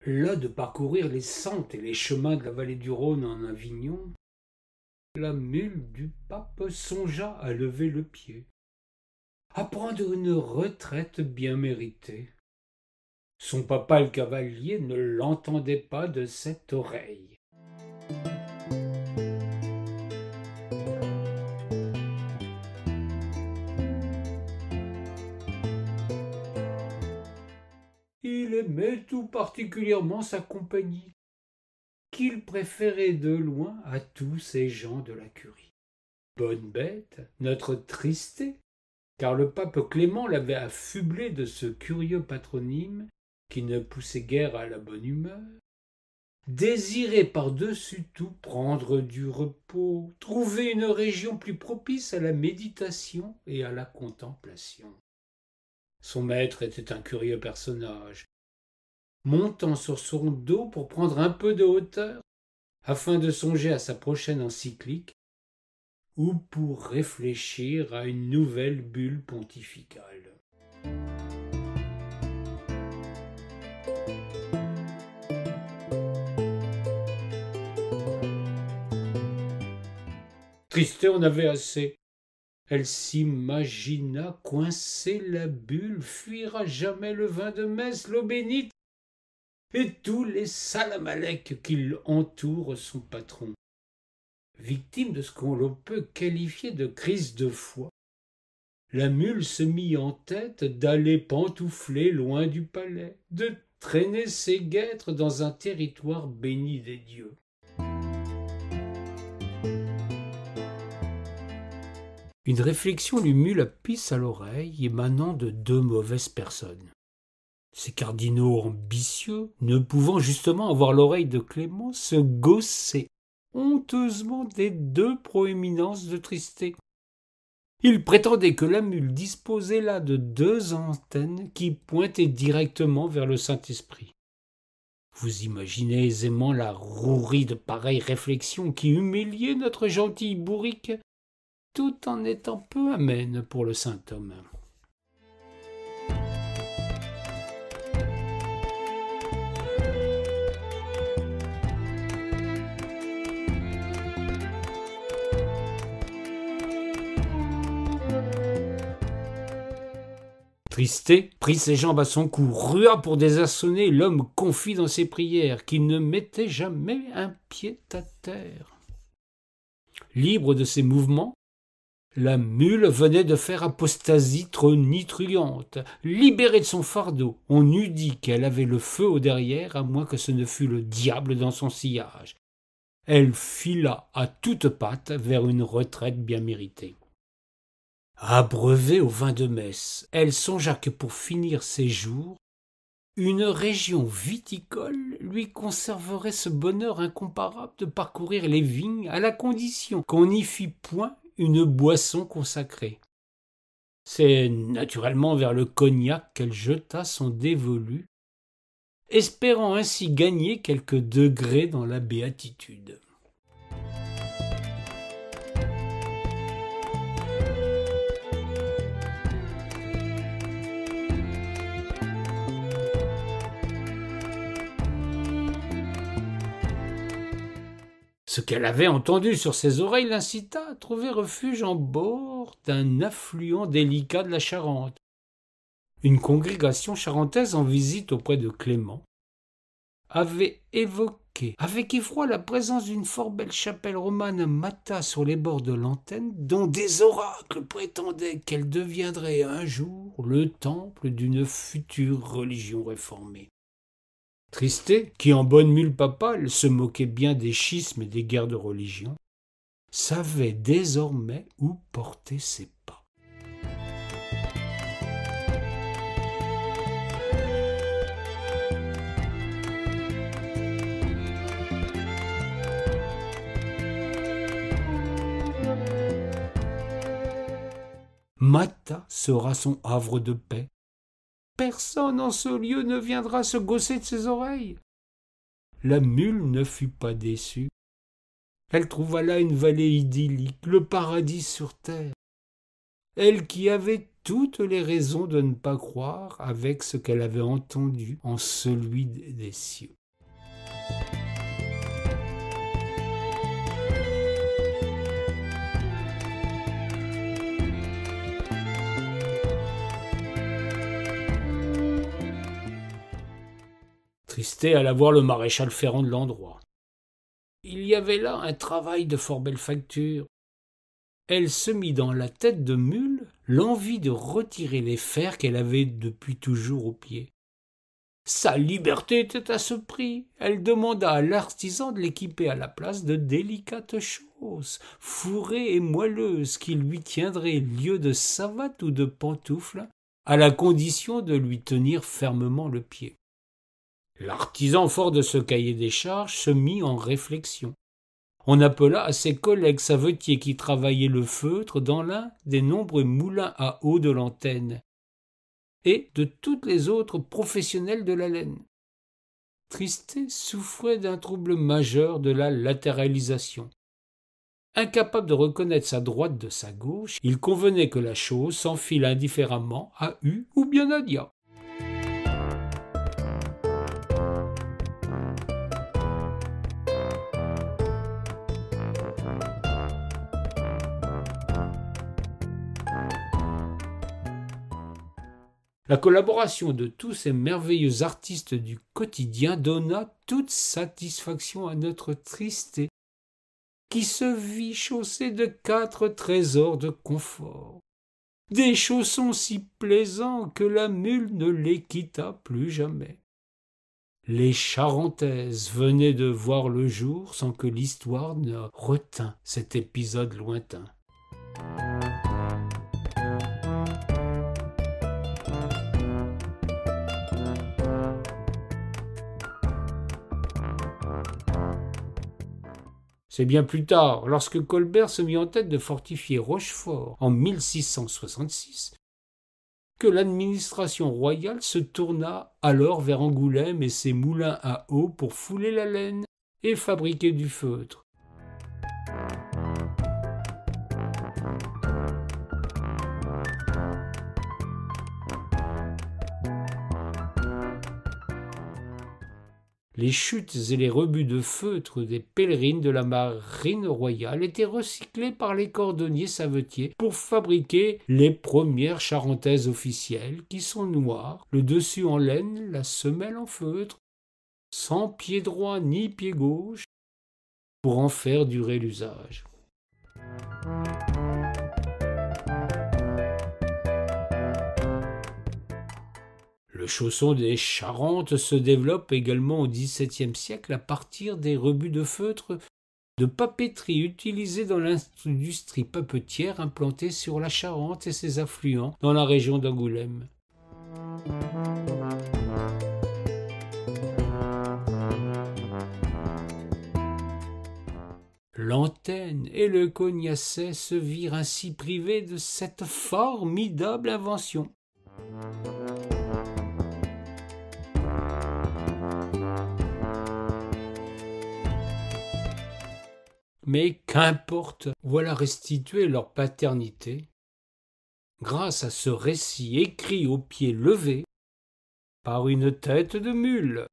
Las de parcourir les sentes et les chemins de la vallée du Rhône en Avignon, la mule du pape songea à lever le pied, à prendre une retraite bien méritée. Son papa le cavalier ne l'entendait pas de cette oreille. Il aimait tout particulièrement sa compagnie, qu'il préférait de loin à tous ces gens de la curie. Bonne bête, notre Tristé, car le pape Clément l'avait affublé de ce curieux patronyme qui ne poussait guère à la bonne humeur, désirait par-dessus tout prendre du repos, trouver une région plus propice à la méditation et à la contemplation. Son maître était un curieux personnage, montant sur son dos pour prendre un peu de hauteur, afin de songer à sa prochaine encyclique, ou pour réfléchir à une nouvelle bulle pontificale. Tristé en avait assez. Elle s'imagina coincer la bulle, fuir à jamais le vin de messe, l'eau bénite, et tous les salamalèques qui entourent son patron. Victime de ce qu'on peut qualifier de crise de foi, la mule se mit en tête d'aller pantoufler loin du palais, de traîner ses guêtres dans un territoire béni des dieux. Une réflexion lui mut la puce à l'oreille émanant de deux mauvaises personnes. Ces cardinaux ambitieux, ne pouvant justement avoir l'oreille de Clément, se gaussaient honteusement des deux proéminences de Tristé. Ils prétendaient que la mule disposait là de deux antennes qui pointaient directement vers le Saint-Esprit. Vous imaginez aisément la rouerie de pareilles réflexions qui humiliaient notre gentille bourrique, tout en étant peu amène pour le saint homme. Tristé prit ses jambes à son cou, rua pour désarçonner l'homme confit dans ses prières, qui ne mettait jamais un pied à terre. Libre de ses mouvements, la mule venait de faire apostasie tonitruante. Libérée de son fardeau, on eût dit qu'elle avait le feu au derrière, à moins que ce ne fût le diable dans son sillage. Elle fila à toutes pattes vers une retraite bien méritée. Abreuvée au vin de messe, elle songea que pour finir ses jours, une région viticole lui conserverait ce bonheur incomparable de parcourir les vignes à la condition qu'on n'y fît point une boisson consacrée. C'est naturellement vers le cognac qu'elle jeta son dévolu, espérant ainsi gagner quelques degrés dans la béatitude. Ce qu'elle avait entendu sur ses oreilles l'incita à trouver refuge en bord d'un affluent délicat de la Charente. Une congrégation charentaise en visite auprès de Clément avait évoqué avec effroi la présence d'une fort belle chapelle romane à Mata sur les bords de l'Antenne, dont des oracles prétendaient qu'elle deviendrait un jour le temple d'une future religion réformée. Tristé, qui en bonne mule papale se moquait bien des schismes et des guerres de religion, savait désormais où porter ses pas. Mata sera son havre de paix. Personne en ce lieu ne viendra se gausser de ses oreilles. La mule ne fut pas déçue. Elle trouva là une vallée idyllique, le paradis sur terre. Elle qui avait toutes les raisons de ne pas croire avec ce qu'elle avait entendu en celui des cieux. Tristée alla voir le maréchal ferrant de l'endroit. Il y avait là un travail de fort belle facture. Elle se mit dans la tête de mule l'envie de retirer les fers qu'elle avait depuis toujours aux pieds. Sa liberté était à ce prix. Elle demanda à l'artisan de l'équiper à la place de délicates choses, fourrées et moelleuses, qui lui tiendraient lieu de savates ou de pantoufles, à la condition de lui tenir fermement le pied. L'artisan, fort de ce cahier des charges, se mit en réflexion. On appela à ses collègues savetiers qui travaillaient le feutre dans l'un des nombreux moulins à eau de l'antenne, et de toutes les autres professionnels de la laine. Tristet souffrait d'un trouble majeur de la latéralisation. Incapable de reconnaître sa droite de sa gauche, il convenait que la chose s'enfile indifféremment à U ou bien à Dia. La collaboration de tous ces merveilleux artistes du quotidien donna toute satisfaction à notre Tristet, qui se vit chaussé de 4 trésors de confort, des chaussons si plaisants que la mule ne les quitta plus jamais. Les Charentaises venaient de voir le jour sans que l'histoire ne retint cet épisode lointain. C'est bien plus tard, lorsque Colbert se mit en tête de fortifier Rochefort en 1666, que l'administration royale se tourna alors vers Angoulême et ses moulins à eau pour fouler la laine et fabriquer du feutre. Les chutes et les rebuts de feutre des pèlerines de la marine royale étaient recyclés par les cordonniers savetiers pour fabriquer les premières charentaises officielles, qui sont noires, le dessus en laine, la semelle en feutre, sans pied droit ni pied gauche, pour en faire durer l'usage. Le chausson des Charentes se développe également au XVIIe siècle à partir des rebuts de feutre de papeterie utilisés dans l'industrie papetière implantée sur la Charente et ses affluents dans la région d'Angoulême. L'antenne et le cognacet se virent ainsi privés de cette formidable invention. Mais qu'importe, voilà restituer leur paternité, grâce à ce récit écrit au pied levé par une tête de mule.